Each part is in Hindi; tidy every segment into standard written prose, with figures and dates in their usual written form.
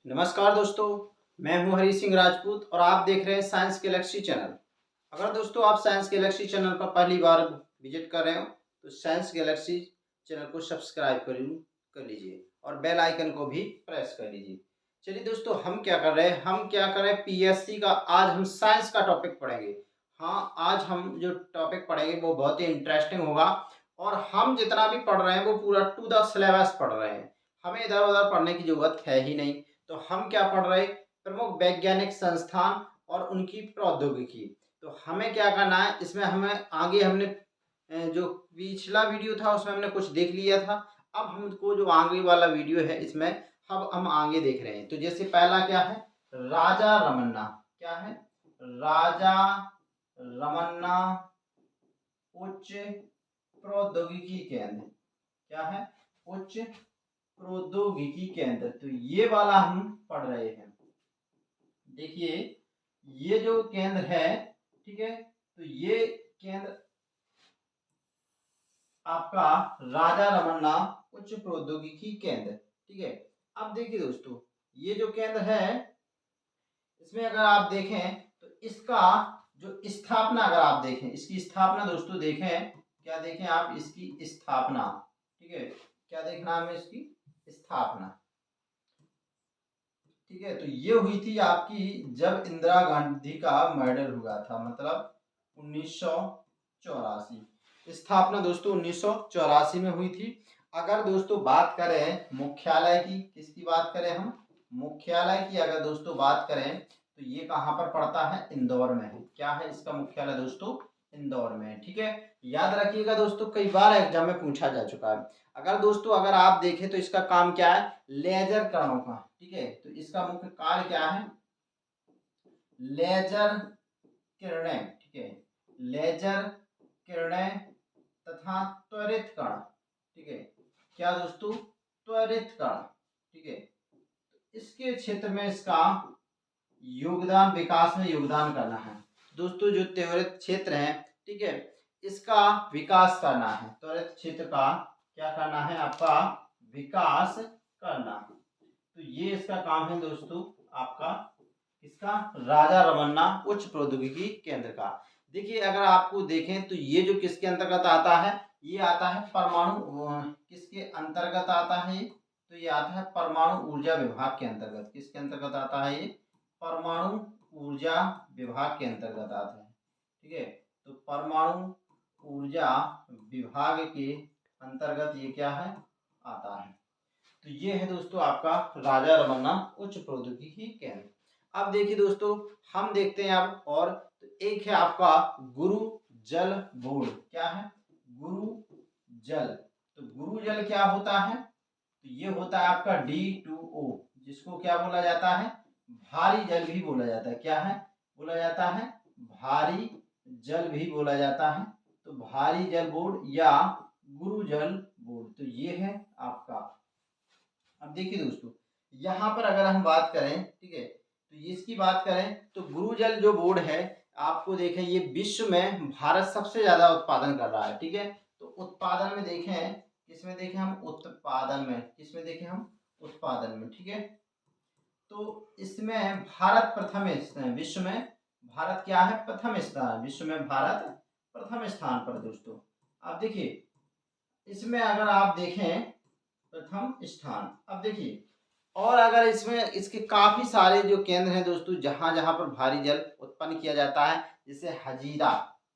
नमस्कार दोस्तों, मैं हूं हरी सिंह राजपूत और आप देख रहे हैं साइंस गैलेक्सी चैनल। अगर दोस्तों आप साइंस गैलेक्सी चैनल पर पहली बार विजिट कर रहे हो तो साइंस गैलेक्सी चैनल को सब्सक्राइब कर लीजिए और बेल आइकन को भी प्रेस कर लीजिए। चलिए दोस्तों, हम क्या कर रहे हैं पीएससी का आज हम साइंस का टॉपिक पढ़ेंगे। हाँ, आज हम जो टॉपिक पढ़ेंगे वो बहुत ही इंटरेस्टिंग होगा और हम जितना भी पढ़ रहे हैं वो पूरा टू द सिलेबस पढ़ रहे हैं। हमें इधर उधर पढ़ने की जरूरत है ही नहीं। तो हम क्या पढ़ रहे, प्रमुख वैज्ञानिक संस्थान और उनकी प्रौद्योगिकी। तो हमें क्या करना है इसमें, हमें आगे हमने जो पिछला वीडियो था उसमें हमने कुछ देख लिया था। अब हमको जो आगे वाला वीडियो है इसमें अब हम आगे देख रहे हैं। तो जैसे पहला क्या है, राजा रमन्ना। क्या है, राजा रमन्ना उच्च प्रौद्योगिकी केंद्र। क्या है, उच्च प्रौद्योगिकी केंद्र। तो ये वाला हम पढ़ रहे हैं। देखिए ये जो केंद्र है, ठीक है, तो ये केंद्र आपका राजा रमन्ना उच्च प्रौद्योगिकी केंद्र, ठीक है। अब देखिए दोस्तों, ये जो केंद्र है इसमें अगर आप देखें तो इसका जो स्थापना, अगर आप देखें इसकी स्थापना दोस्तों, देखें क्या देखें आप, इसकी स्थापना, ठीक है, क्या देखना हमें, इसकी स्थापना, ठीक है। तो ये हुई थी आपकी जब इंदिरा गांधी का मर्डर हुआ था, मतलब 1984। स्थापना दोस्तों 1984 में हुई थी। अगर दोस्तों बात करें मुख्यालय की, किसकी बात करें हम, मुख्यालय की अगर दोस्तों बात करें तो ये कहाँ पर पड़ता है, इंदौर में है। क्या है इसका मुख्यालय दोस्तों, इंदौर में है, ठीक है। याद रखिएगा दोस्तों, कई बार एग्जाम में पूछा जा चुका है। अगर दोस्तों अगर आप देखें तो इसका काम क्या है, लेजर कणों का, ठीक है। तो इसका मुख्य कार्य क्या है, लेजर किरणें, ठीक है, लेजर किरणें तथा त्वरित कण, ठीक है। क्या दोस्तों, त्वरित कण, ठीक है। इसके क्षेत्र में इसका योगदान, विकास में योगदान करना है दोस्तों। जो त्वरित क्षेत्र है, ठीक है, इसका विकास करना है। त्वरित क्षेत्र का क्या करना है, आपका विकास करना। तो ये इसका काम है दोस्तों, आपका इसका राजा रमन्ना उच्च प्रौद्योगिकी केंद्र का। देखिए अगर आपको देखें तो ये जो किसके अंतर्गत आता है, ये आता है परमाणु, किसके अंतर्गत आता है, तो ये आता है परमाणु ऊर्जा विभाग के अंतर्गत। किसके अंतर्गत आता है, ये परमाणु ऊर्जा विभाग के अंतर्गत आता है, ठीक है। तो परमाणु ऊर्जा विभाग के अंतर्गत ये क्या है, आता है। तो ये है दोस्तों आपका राजा रमन्ना उच्च प्रौद्योगिकी केंद्र। अब देखिए दोस्तों, हम देखते हैं अब और, तो एक है आपका गुरु जल बोर्ड। क्या है, गुरु जल। तो गुरु जल क्या होता है, तो ये होता है आपका D2O, जिसको क्या बोला जाता है, भारी जल भी बोला जाता है। क्या है, बोला जाता है भारी जल भी बोला जाता है। तो भारी जल बोर्ड या गुरु जल बोर्ड, तो ये है आपका। अब देखिए दोस्तों, यहाँ पर अगर हम बात करें, ठीक है, तो इसकी बात करें तो गुरु जल जो बोर्ड है, आपको देखें ये विश्व में भारत सबसे ज्यादा उत्पादन कर रहा है, ठीक है। तो उत्पादन में देखें, किसमें देखें हम, उत्पादन में, किसमें देखें हम, उत्पादन में, ठीक है। तो इसमें भारत प्रथम स्थान, विश्व में भारत क्या है, प्रथम स्थान, विश्व में भारत प्रथम स्थान पर दोस्तों। अब देखिए इसमें अगर आप देखें प्रथम स्थान। अब देखिए, और अगर इसमें इसके काफी सारे जो केंद्र हैं दोस्तों, जहां जहां पर भारी जल उत्पन्न किया जाता है, जैसे हजीरा।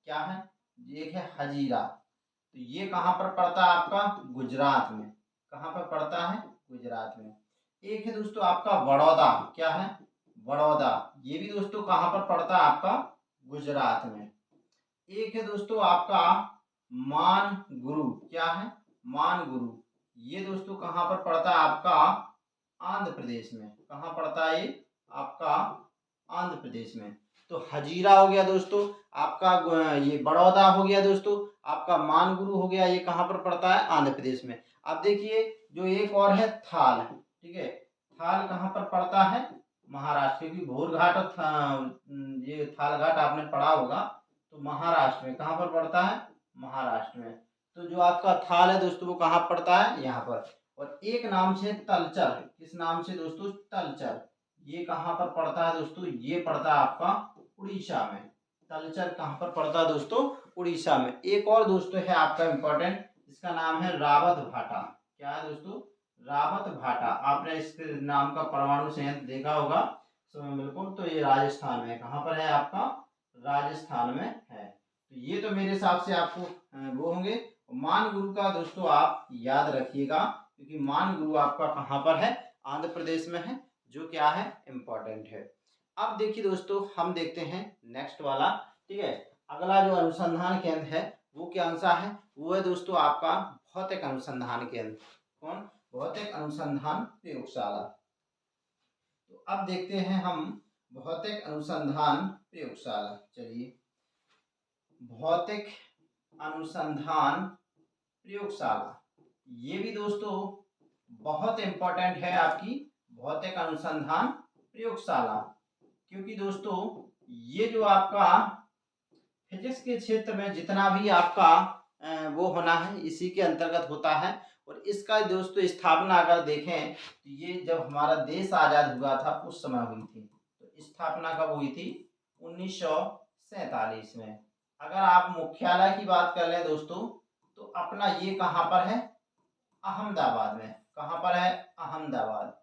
क्या है, एक है हजीरा। तो ये कहां पर पड़ता है, आपका गुजरात में। कहां पर पड़ता है, गुजरात में। एक है दोस्तों आपका बड़ौदा। क्या है, बड़ौदा। ये भी दोस्तों कहां पर पड़ता है, आपका गुजरात में। एक है दोस्तों आपका मान गुरु। क्या है, मान गुरु। ये दोस्तों कहां पर पड़ता है, आपका आंध्र प्रदेश में। कहां पड़ता है ये, आपका आंध्र प्रदेश में। तो हजीरा हो गया दोस्तों आपका, ये बड़ौदा हो गया दोस्तों आपका, मानगुरु हो गया, ये कहां पर पड़ता है, आंध्र प्रदेश में। अब देखिए जो एक और है थाल, ठीक है, थाल कहां पर पड़ता है, महाराष्ट्र, क्योंकि भोरघाट और ये थाल घाट आपने पढ़ा होगा, तो महाराष्ट्र में। कहां पर पड़ता है, महाराष्ट्र में। तो जो आपका थाल है दोस्तों वो कहाँ पड़ता है, यहाँ पर। और एक नाम से तलचर। किस नाम से दोस्तों? तलचर। ये कहाँ पर पड़ता है दोस्तों? ये पड़ता है आपका उड़ीसा में। तलचर कहाँ पर पड़ता है दोस्तों? उड़ीसा में। एक और दोस्तों है आपका इम्पोर्टेंट, इसका नाम है रावत भाटा। क्या है दोस्तों? रावत भाटा। आपने इस नाम का परमाणु संयंत्र देखा होगा बिल्कुल। तो ये राजस्थान में, कहाँ पर है आपका? राजस्थान में है। तो ये तो मेरे हिसाब से आपको वो होंगे। मान गुरु का दोस्तों आप याद रखिएगा, क्योंकि मान गुरु आपका कहाँ पर है? आंध्र प्रदेश में है, जो क्या है? इम्पोर्टेंट है। अब देखिए दोस्तों, हम देखते हैं नेक्स्ट वाला। ठीक है, अगला जो अनुसंधान केंद्र है वो कौन सा है? वो है दोस्तों आपका भौतिक अनुसंधान केंद्र। कौन? भौतिक अनुसंधान प्रयोगशाला। तो अब देखते हैं हम भौतिक अनुसंधान प्रयोगशाला। चलिए, भौतिक अनुसंधान प्रयोगशाला, ये भी दोस्तों बहुत इंपॉर्टेंट है आपकी भौतिक अनुसंधान प्रयोगशाला, क्योंकि दोस्तों ये जो आपका फिजिक्स के क्षेत्र में जितना भी आपका वो होना है इसी के अंतर्गत होता है। और इसका दोस्तों स्थापना अगर देखें तो ये जब हमारा देश आज़ाद हुआ था उस समय हुई थी। तो स्थापना कब हुई थी? 1947 में। अगर आप मुख्यालय की बात कर लें दोस्तों, तो अपना ये कहाँ पर है? अहमदाबाद में। कहाँ पर है? अहमदाबाद।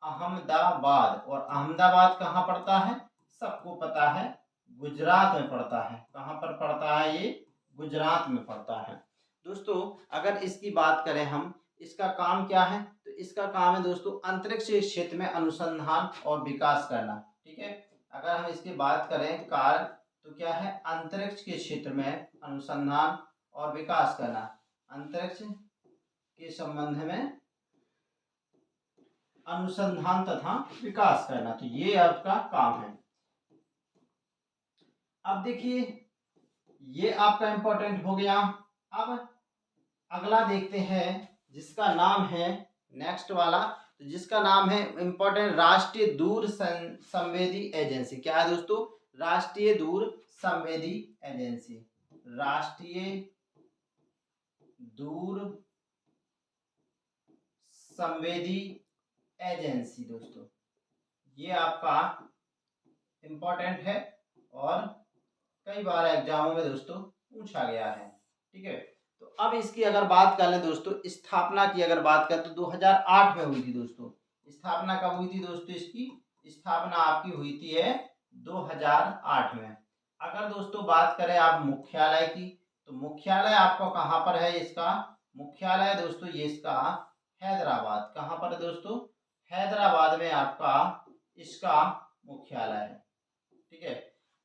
अहमदाबाद। और अहमदाबाद कहाँ पड़ता है? सबको पता है, गुजरात में पड़ता है। कहाँ पर पड़ता है ये? गुजरात में पड़ता है। दोस्तों अगर इसकी बात करें हम, इसका काम क्या है? तो इसका काम है दोस्तों अंतरिक्ष क्षेत्र में अनुसंधान और विकास करना। ठीक है, अगर हम इसकी बात करें कार्य, तो क्या है? अंतरिक्ष के क्षेत्र में अनुसंधान और विकास करना, अंतरिक्ष के संबंध में अनुसंधान तथा विकास करना। तो ये आपका काम है। अब देखिए, ये आपका इंपॉर्टेंट हो गया। अब अगला देखते हैं जिसका नाम है नेक्स्ट वाला, तो जिसका नाम है इंपॉर्टेंट राष्ट्रीय दूर संवेदी एजेंसी। क्या है दोस्तों? राष्ट्रीय दूर संवेदी एजेंसी। राष्ट्रीय दूर संवेदी एजेंसी दोस्तों, ये आपका इम्पोर्टेंट है और कई बार एग्जामों में दोस्तों पूछा गया है। ठीक है, तो अब इसकी अगर बात कर लें दोस्तों, स्थापना की अगर बात करें तो 2008 में हुई थी दोस्तों। स्थापना कब हुई थी दोस्तों? इसकी स्थापना आपकी हुई थी है 2008 में। अगर दोस्तों बात करें आप मुख्यालय की, तो मुख्यालय आपको कहाँ पर है? इसका मुख्यालय दोस्तों ये इसका हैदराबाद। कहाँ पर है दोस्तों? हैदराबाद में आपका इसका मुख्यालय है। ठीक है,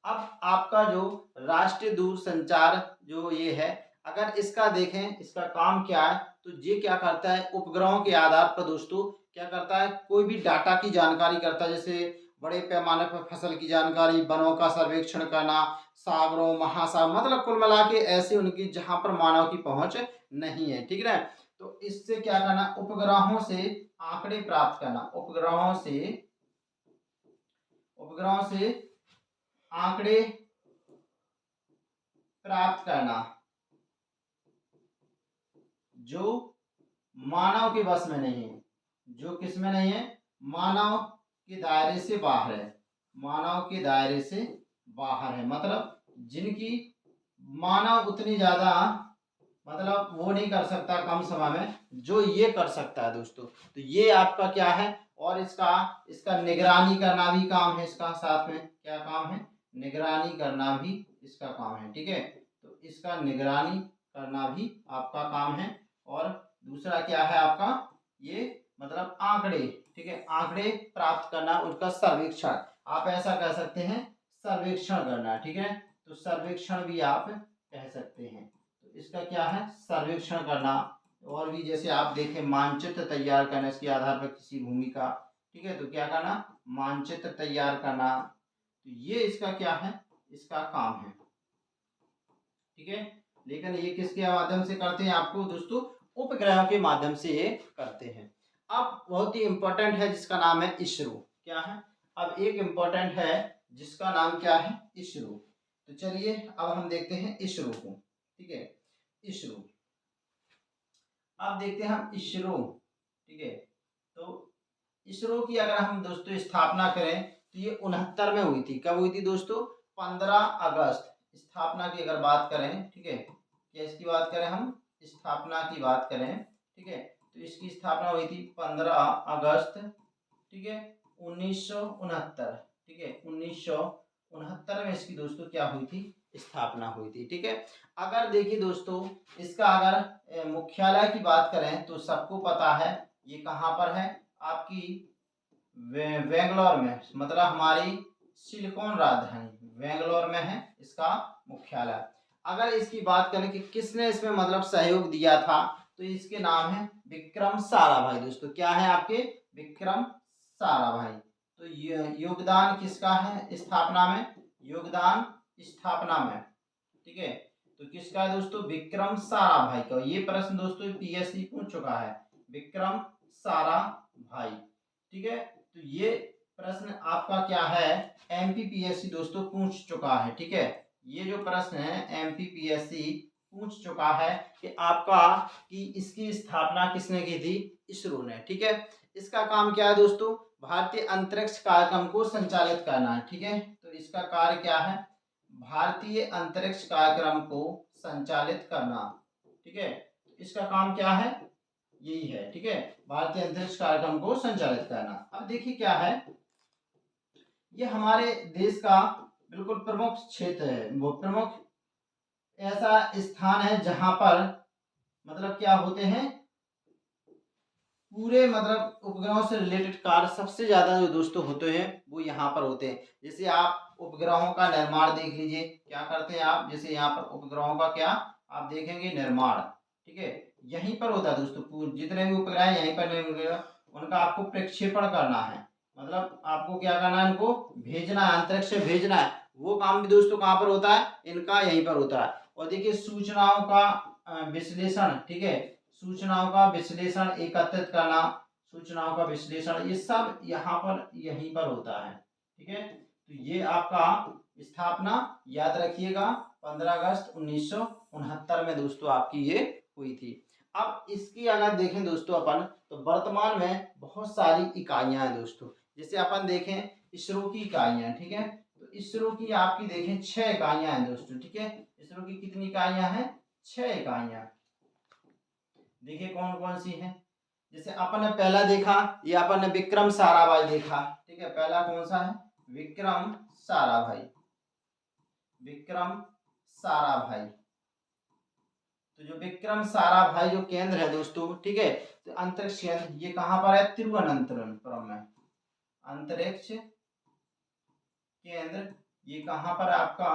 अब आपका जो राष्ट्रीय दूरसंचार जो ये है, अगर इसका देखें इसका काम क्या है, तो ये क्या करता है? उपग्रहों के आधार पर दोस्तों क्या करता है? कोई भी डाटा की जानकारी करता है, जैसे बड़े पैमाने पर फसल की जानकारी, वनों का सर्वेक्षण करना, सागरों महासागर, मतलब कुल मिला के ऐसे उनकी जहां पर मानव की पहुंच नहीं है। ठीक है, तो इससे क्या करना? उपग्रहों से आंकड़े प्राप्त करना, उपग्रहों से आंकड़े प्राप्त करना जो मानव के बस में नहीं है। जो किस में नहीं है? मानव के दायरे से बाहर है। मानव के दायरे से बाहर है, मतलब जिनकी मानव उतनी ज्यादा मतलब वो नहीं कर सकता कम समय में, जो ये कर सकता है दोस्तों। तो ये आपका क्या है? और इसका निगरानी करना भी काम है। इसका साथ में क्या काम है? निगरानी करना भी इसका काम है। ठीक है, तो इसका निगरानी करना भी आपका काम है। और दूसरा क्या है आपका? ये मतलब आंकड़े। ठीक है, आंकड़े प्राप्त करना, उनका सर्वेक्षण, आप ऐसा कह सकते हैं सर्वेक्षण करना। ठीक है, तो सर्वेक्षण भी आप कह सकते हैं। तो इसका क्या है? सर्वेक्षण करना। और भी जैसे आप देखें मानचित्र तैयार करना इसके आधार पर किसी भूमि का। ठीक है, तो क्या करना? मानचित्र तैयार करना। तो ये इसका क्या है? इसका काम है। ठीक है, लेकिन ये किसके माध्यम से करते हैं आपको दोस्तों? उपग्रहों के माध्यम से ये करते हैं। अब बहुत ही इंपॉर्टेंट है जिसका नाम है इसरो। क्या है? अब एक इंपॉर्टेंट है जिसका नाम क्या है? इसरो। तो चलिए अब हम देखते हैं इसरो को। ठीक है, इसरो अब देखते हैं हम इसरो, ठीक है। तो इसरो की अगर हम दोस्तों स्थापना करें तो ये 69 में हुई थी। कब हुई थी दोस्तों? 15 अगस्त। स्थापना की अगर बात करें, ठीक है, क्या इसकी बात करें हम, स्थापना की बात करें, ठीक है, तो इसकी स्थापना हुई थी 15 अगस्त, ठीक है, 1969, ठीक है, 1969 में इसकी दोस्तों क्या हुई थी, स्थापना हुई थी, ठीक है। अगर देखिए दोस्तों, इसका अगर मुख्यालय की बात करें तो सबको पता है ये कहाँ पर है, आपकी बेंगलोर में, मतलब हमारी सिलिकॉन राजधानी बेंगलोर में है इसका मुख्यालय। अगर इसकी बात करें कि किसने इसमें मतलब सहयोग दिया था, तो इसके नाम है विक्रम साराभाई। दोस्तों क्या है आपके, विक्रम साराभाई। तो योगदान किसका है स्थापना में, योगदान स्थापना में, ठीक है, तो किसका है दोस्तों, विक्रम साराभाई का। ये प्रश्न दोस्तों पीएससी पूछ चुका है, विक्रम साराभाई, ठीक है। तो ये प्रश्न आपका क्या है, एमपीपीएससी दोस्तों पूछ चुका है, ठीक है। ये जो प्रश्न है एमपीपीएससी पूछ चुका है कि आपका कि इसकी स्थापना किसने की थी, इसरो ने, ठीक है। इसका काम क्या है दोस्तों, भारतीय अंतरिक्ष कार्यक्रम को संचालित करना है, ठीक है। तो इसका कार्य क्या है, भारतीय अंतरिक्ष कार्यक्रम को संचालित करना, ठीक है। इसका काम क्या है, यही है, ठीक है, भारतीय अंतरिक्ष कार्यक्रम को संचालित करना। अब देखिए क्या है, ये हमारे देश का बिल्कुल प्रमुख क्षेत्र है, वो प्रमुख ऐसा स्थान है जहां पर मतलब क्या होते हैं, पूरे मतलब उपग्रहों से रिलेटेड कार्य सबसे ज्यादा जो दोस्तों होते हैं वो यहाँ पर होते हैं। जैसे आप उपग्रहों का निर्माण देख लीजिए, क्या करते हैं आप, जैसे यहाँ पर उपग्रहों का क्या आप देखेंगे, निर्माण, ठीक है, यहीं पर होता है दोस्तों। जितने भी उपग्रह हैं यहीं पर उनका आपको प्रक्षेपण करना है, मतलब आपको क्या करना है, उनको भेजना है, अंतरिक्ष से भेजना है। वो काम भी दोस्तों कहाँ पर होता है, इनका यहीं पर होता है। और देखिए सूचनाओं का विश्लेषण, ठीक है, सूचनाओं का विश्लेषण एकत्रित करना, सूचनाओं का विश्लेषण, ये सब यहाँ पर यहीं पर होता है, ठीक है। तो ये आपका स्थापना याद रखिएगा 15 अगस्त 1969 में दोस्तों आपकी ये हुई थी। अब इसकी अगर देखें दोस्तों अपन, तो वर्तमान में बहुत सारी इकाइयां हैं दोस्तों। जैसे अपन देखें इसरो की इकाइयां, ठीक है, तो इसरो की आपकी देखें 6 इकाइयां हैं दोस्तों, ठीक है। इसरो की कितनी इकाइयां हैं, 6 इकाइयां। देखिए कौन कौन सी है, जैसे अपन ने पहला देखा, ये अपन ने विक्रम साराभाई देखा, ठीक है, पहला कौन सा है, विक्रम साराभाई, विक्रम साराभाई। तो जो विक्रम साराभाई जो केंद्र है दोस्तों, ठीक है, तो अंतरिक्ष केंद्र ये कहां पर है, तिरुवनंतपुरम में, अंतरिक्ष केंद्र ये कहां पर है आपका,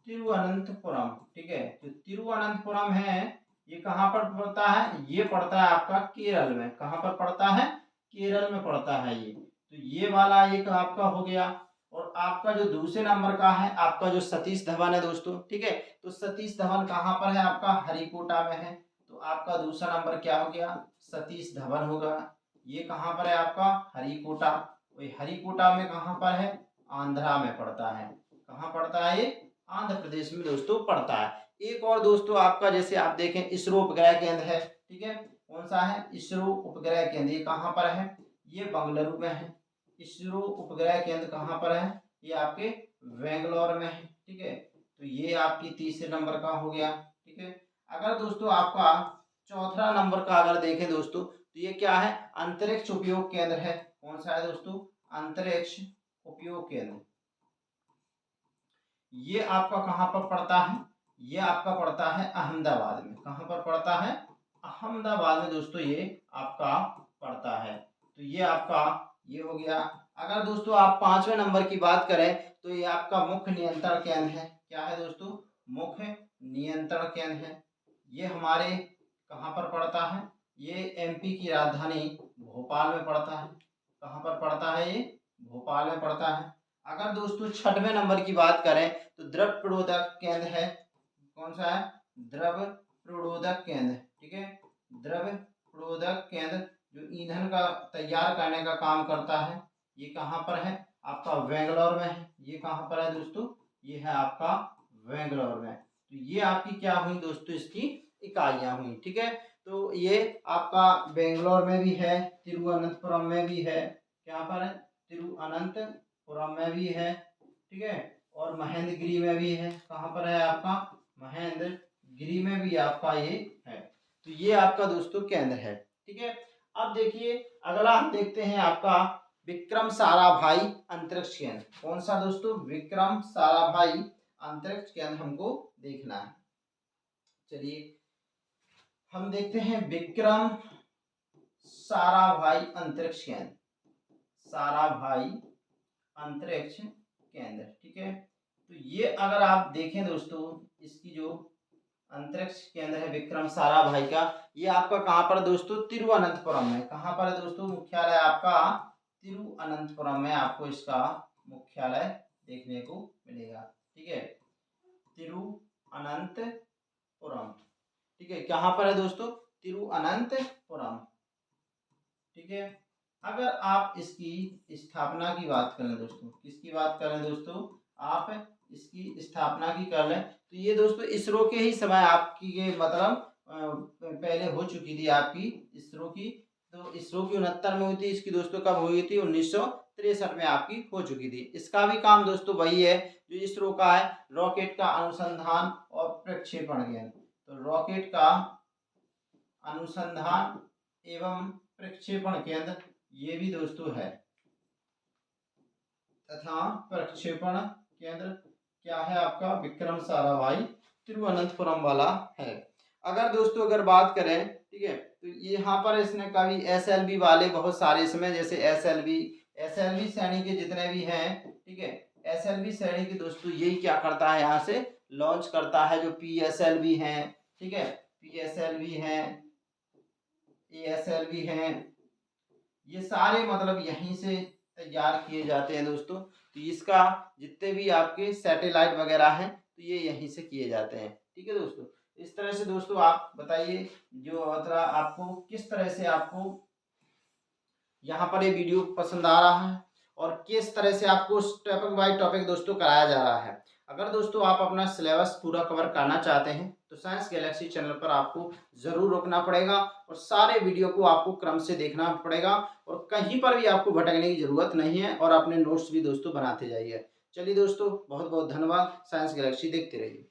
तिरुवनंतपुरम, ठीक है। तो तिरुवनंतपुरम है, ये कहां पर पड़ता है, ये पड़ता है आपका केरल में। कहां पर पड़ता है, केरल में पड़ता है ये। तो ये वाला एक आपका हो गया। और आपका जो दूसरे नंबर का है आपका जो सतीश धवन है दोस्तों, ठीक है, तो सतीश धवन कहां पर है आपका, हरिकोटा में है। तो आपका दूसरा नंबर क्या हो गया, सतीश धवन होगा। ये कहां पर है आपका, हरिकोटा। वही हरिकोटा में कहां पर है, आंध्रा में पड़ता है। कहां पड़ता है ये, आंध्र प्रदेश में दोस्तों पड़ता है। एक और दोस्तों आपका जैसे आप देखें इसरो उपग्रह केंद्र है, ठीक है, कौन सा है, इसरो उपग्रह केंद्र, ये कहां पर है, ये बंगलुरु में है। इसरो उपग्रह केंद्र कहां पर है, ये आपके बेंगलोर में है, ठीक है। तो ये आपकी तीसरे नंबर का हो गया, ठीक है। अगर दोस्तों आपका चौथा नंबर का अगर देखें दोस्तों, तो ये क्या है, अंतरिक्ष उपयोग केंद्र है। कौन सा है दोस्तों, अंतरिक्ष उपयोग केंद्र। ये आपका कहां पर पड़ता है, ये आपका पड़ता है अहमदाबाद में। कहां पर पड़ता है, अहमदाबाद में दोस्तों ये आपका पड़ता है। तो ये आपका ये हो गया। अगर दोस्तों आप पांचवें नंबर की बात करें तो ये आपका मुख्य नियंत्रण केंद्र है। क्या है दोस्तों, मुख्य नियंत्रण केंद्र है। ये हमारे कहां पर पड़ता है, ये एमपी की राजधानी भोपाल में पड़ता है। कहां पर पड़ता है, ये भोपाल में पड़ता है। अगर दोस्तों छठवें नंबर की बात करें तो द्रव प्रणोदक केंद्र है। कौन सा है, द्रव प्रणोदक केंद्र, ठीक है, द्रव प्रणोदक केंद्र जो ईंधन का तैयार करने का काम करता है। ये कहाँ पर है, आपका बेंगलोर में है। ये कहाँ पर है दोस्तों, ये है आपका बेंगलोर में। तो ये आपकी क्या हुई दोस्तों, इसकी इकाइयां हुई, ठीक है। तो तो ये आपका बेंगलोर में भी है, तिरुवनंतपुरम में भी है, यहाँ पर तिरुवनंतपुरम में भी है, ठीक है, और महेंद्रगिरी में भी है। कहाँ पर है आपका? महेंद्रगिरी में भी आपका ये है। तो ये आपका दोस्तों केंद्र है, ठीक है। अब देखिए अगला हम देखते हैं आपका विक्रम साराभाई अंतरिक्ष केंद्र। कौन सा दोस्तों? विक्रम साराभाई अंतरिक्ष केंद्र हमको देखना है। चलिए हम देखते हैं विक्रम साराभाई अंतरिक्ष केंद्र, साराभाई अंतरिक्ष केंद्र, ठीक है। तो ये अगर आप देखें दोस्तों, इसकी जो अंतरिक्ष केंद्र है विक्रम साराभाई का, ये आपका कहाँ पर दोस्तों? तिरुवनंतपुरम में। कहाँ पर है दोस्तों मुख्यालय आपका? तिरुवनंतपुरम में आपको इसका मुख्यालय देखने को मिलेगा, ठीक है, तिरुवनंतपुरम, ठीक है। कहाँ पर है दोस्तों? तिरुवनंतपुरम, ठीक है। अगर आप इसकी स्थापना की बात करें दोस्तों, किसकी बात करें दोस्तों? आप इसकी स्थापना की कर लें तो ये दोस्तों इसरो के ही समय आपकी ये मतलब पहले हो चुकी थी आपकी इसरो की। तो इसरो की 69 में हुई थी, इसकी दोस्तों कब हुई थी? 1963 में आपकी हो चुकी थी। इसका भी काम दोस्तों वही है जो इसरो का है, रॉकेट का अनुसंधान और प्रक्षेपण केंद्र। तो रॉकेट का अनुसंधान एवं प्रक्षेपण केंद्र ये भी दोस्तों है, तथा प्रक्षेपण केंद्र क्या है आपका? विक्रम साराभाई तिरुवनंतपुरम वाला है। अगर दोस्तों अगर बात करें, ठीक है, तो यहाँ पर इसने कभी SLV वाले बहुत सारे इसमें, जैसे SLV श्रेणी के जितने भी हैं, ठीक है, SLV श्रेणी के दोस्तों यही क्या करता है, यहाँ से लॉन्च करता है। जो PSLV हैं, ठीक है, PSLV हैं, ASLV हैं, ये सारे मतलब यहीं से तैयार किए जाते हैं दोस्तों। तो इसका जितने भी आपके सैटेलाइट वगैरह हैं तो ये यहीं से किए जाते हैं, ठीक है दोस्तों। इस तरह से दोस्तों आप बताइए जो मतलब आपको किस तरह से आपको यहाँ पर ये वीडियो पसंद आ रहा है और किस तरह से आपको टॉपिक बाय टॉपिक दोस्तों कराया जा रहा है। अगर दोस्तों आप अपना सिलेबस पूरा कवर करना चाहते हैं तो साइंस गैलेक्सी चैनल पर आपको ज़रूर रुकना पड़ेगा और सारे वीडियो को आपको क्रम से देखना पड़ेगा और कहीं पर भी आपको भटकने की ज़रूरत नहीं है और अपने नोट्स भी दोस्तों बनाते जाइए। चलिए दोस्तों बहुत बहुत धन्यवाद। साइंस गैलेक्सी देखते रहिए।